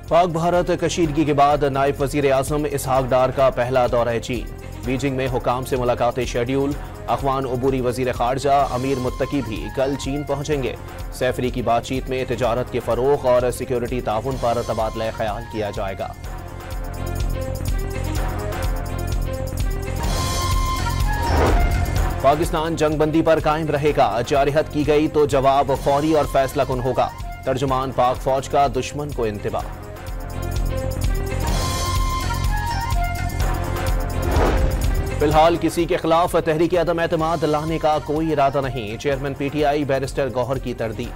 पाक भारत कशीदगी के बाद नायब वजीर आजम इसहाक डार का पहला दौरा चीन। बीजिंग में हुकाम से मुलाकातें शेड्यूल। अफगान अबूरी वजीर खारजा अमीर मुत्तकी भी कल चीन पहुंचेंगे। सैफरी की बातचीत में तिजारत के फरोग और सिक्योरिटी ताउन पर तबादला ख्याल किया जाएगा। पाकिस्तान जंगबंदी पर कायम रहेगा। जारहत की गई तो जवाब फौरी और फैसला कुन होगा। तर्जुमान पाक फौज का दुश्मन को इंतबाह। फिलहाल किसी के खिलाफ तहरीक अदम एतमाद लाने का कोई इरादा नहीं। चेयरमैन पीटीआई बैरिस्टर गौहर की तरदीद।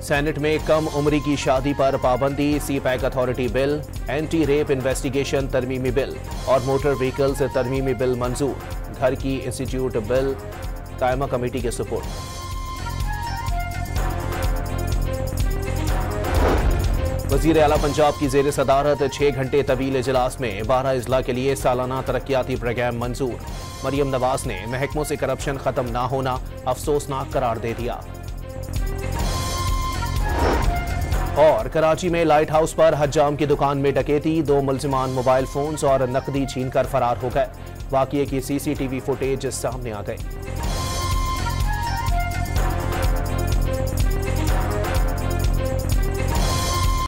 सेनेट में कम उम्री की शादी पर पाबंदी। CPEC authority bill, anti rape investigation तरमीमी बिल और मोटर व्हीकल्स तरमीमी बिल मंजूर। घर की इंस्टीट्यूट बिल कायमा कमेटी के सुपुर्द। वजीर आला पंजाब की जेर सदारत 6 घंटे तवील इजलास में 12 अजला के लिए सालाना तरक्याती प्रोग्राम मंजूर। मरियम नवाज ने महकमों से करप्शन खत्म ना होना अफसोसनाक करार दे दिया। और कराची में लाइट हाउस पर हज्जाम की दुकान में डकैती। 2 मुलजिमान मोबाइल फोन्स और नकदी छीनकर फरार हो गए। वाकये की सीसीटीवी फुटेज सामने आ गई।